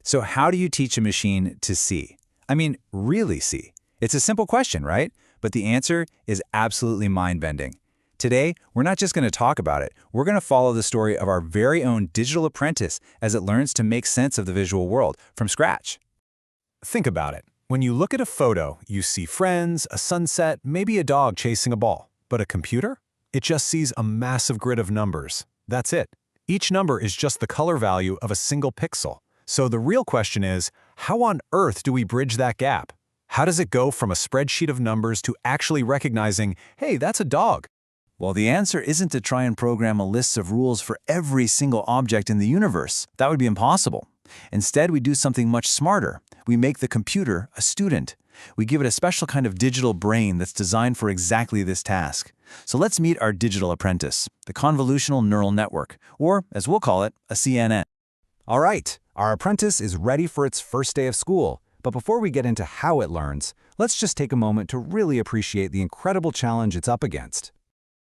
So how do you teach a machine to see? I mean, really see? It's a simple question, right? But the answer is absolutely mind-bending. Today, we're not just going to talk about it. We're going to follow the story of our very own digital apprentice as it learns to make sense of the visual world from scratch. Think about it. When you look at a photo, you see friends, a sunset, maybe a dog chasing a ball. But a computer? It just sees a massive grid of numbers. That's it. Each number is just the color value of a single pixel. So the real question is, how on earth do we bridge that gap? How does it go from a spreadsheet of numbers to actually recognizing, hey, that's a dog? Well, the answer isn't to try and program a list of rules for every single object in the universe. That would be impossible. Instead, we do something much smarter. We make the computer a student. We give it a special kind of digital brain that's designed for exactly this task. So let's meet our digital apprentice, the Convolutional Neural Network, or as we'll call it, a CNN. All right, our apprentice is ready for its first day of school. But before we get into how it learns, let's just take a moment to really appreciate the incredible challenge it's up against.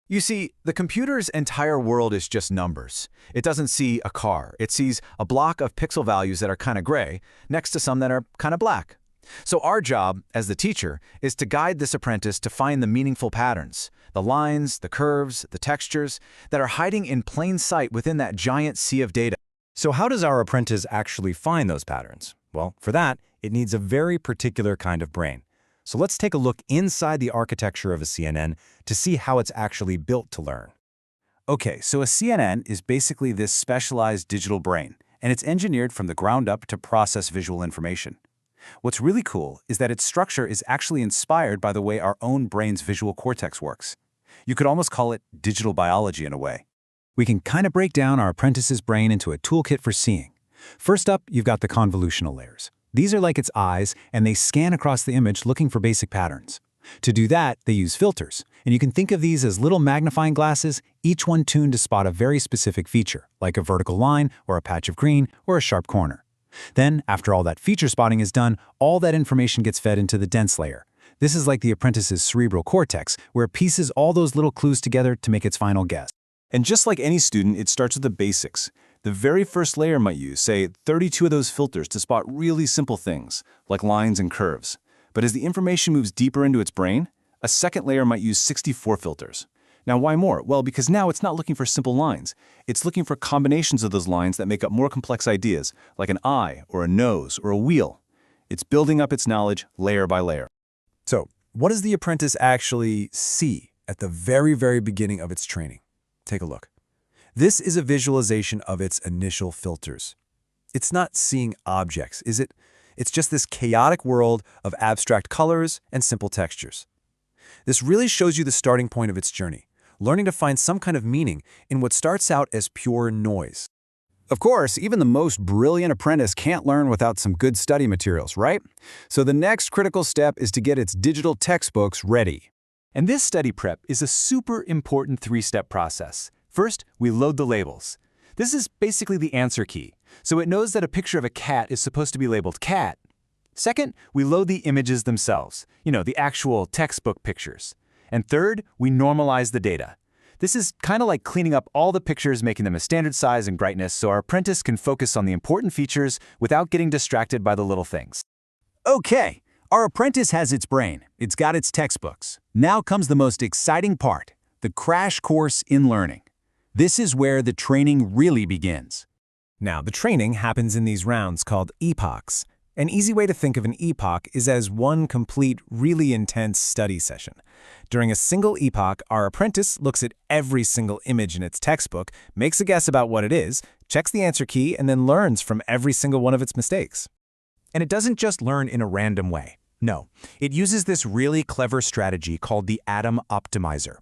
You see, the computer's entire world is just numbers. It doesn't see a car. It sees a block of pixel values that are kind of gray next to some that are kind of black. So our job, as the teacher, is to guide this apprentice to find the meaningful patterns, the lines, the curves, the textures that are hiding in plain sight within that giant sea of data. So how does our apprentice actually find those patterns? Well, for that, it needs a very particular kind of brain. So let's take a look inside the architecture of a CNN to see how it's actually built to learn. Okay, so a CNN is basically this specialized digital brain, and it's engineered from the ground up to process visual information. What's really cool is that its structure is actually inspired by the way our own brain's visual cortex works. You could almost call it digital biology in a way. We can kind of break down our apprentice's brain into a toolkit for seeing. First up, you've got the convolutional layers. These are like its eyes, and they scan across the image looking for basic patterns. To do that, they use filters, and you can think of these as little magnifying glasses, each one tuned to spot a very specific feature, like a vertical line, or a patch of green, or a sharp corner. Then, after all that feature spotting is done, all that information gets fed into the dense layer. This is like the apprentice's cerebral cortex, where it pieces all those little clues together to make its final guess. And just like any student, it starts with the basics. The very first layer might use, say, 32 of those filters to spot really simple things, like lines and curves. But as the information moves deeper into its brain, a second layer might use 64 filters. Now, why more? Well, because now it's not looking for simple lines. It's looking for combinations of those lines that make up more complex ideas, like an eye, or a nose, or a wheel. It's building up its knowledge layer by layer. So, what does the apprentice actually see at the very, very beginning of its training? Take a look. This is a visualization of its initial filters. It's not seeing objects, is it? It's just this chaotic world of abstract colors and simple textures. This really shows you the starting point of its journey, learning to find some kind of meaning in what starts out as pure noise. Of course, even the most brilliant apprentice can't learn without some good study materials, right? So the next critical step is to get its digital textbooks ready. And this study prep is a super important three-step process. First, we load the labels. This is basically the answer key, so it knows that a picture of a cat is supposed to be labeled cat. Second, we load the images themselves, the actual textbook pictures. And third, we normalize the data. This is kind of like cleaning up all the pictures, making them a standard size and brightness so our apprentice can focus on the important features without getting distracted by the little things. Okay, our apprentice has its brain. It's got its textbooks. Now comes the most exciting part, the crash course in learning. This is where the training really begins. Now, the training happens in these rounds called epochs. An easy way to think of an epoch is as one complete, really intense study session. During a single epoch, our apprentice looks at every single image in its textbook, makes a guess about what it is, checks the answer key, and then learns from every single one of its mistakes. And it doesn't just learn in a random way. No, it uses this really clever strategy called the atom optimizer.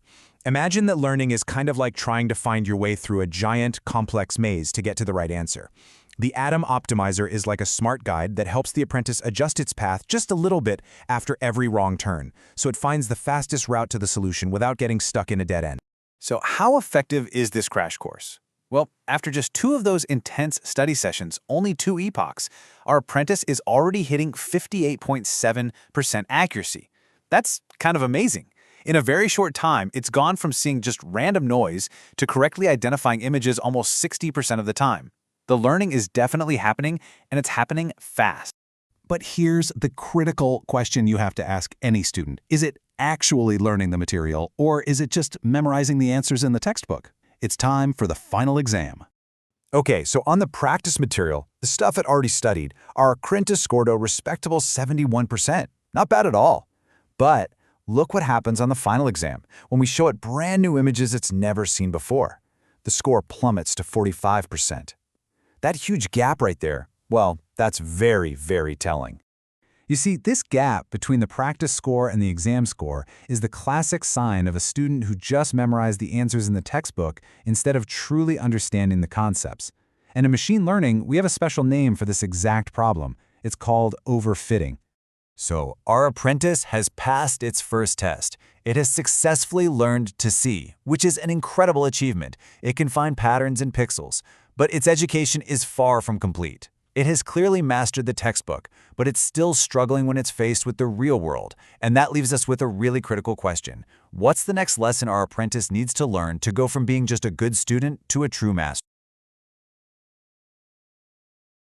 Imagine that learning is kind of like trying to find your way through a giant, complex maze to get to the right answer. The atom optimizer is like a smart guide that helps the apprentice adjust its path just a little bit after every wrong turn, so it finds the fastest route to the solution without getting stuck in a dead end. So how effective is this crash course? Well, after just 2 of those intense study sessions, only 2 epochs, our apprentice is already hitting 58.7% accuracy. That's kind of amazing. In a very short time, it's gone from seeing just random noise to correctly identifying images almost 60% of the time. The learning is definitely happening, and it's happening fast. But here's the critical question you have to ask any student. Is it actually learning the material, or is it just memorizing the answers in the textbook? It's time for the final exam. Okay, so on the practice material, the stuff it already studied, our apprentice scored a respectable 71%. Not bad at all. But look what happens on the final exam, when we show it brand new images it's never seen before. The score plummets to 45%. That huge gap right there, well, that's very, very telling. You see, this gap between the practice score and the exam score is the classic sign of a student who just memorized the answers in the textbook instead of truly understanding the concepts. And in machine learning, we have a special name for this exact problem. It's called overfitting. So our apprentice has passed its first test. It has successfully learned to see, which is an incredible achievement. It can find patterns in pixels, but its education is far from complete. It has clearly mastered the textbook, but it's still struggling when it's faced with the real world. And that leaves us with a really critical question. What's the next lesson our apprentice needs to learn to go from being just a good student to a true master?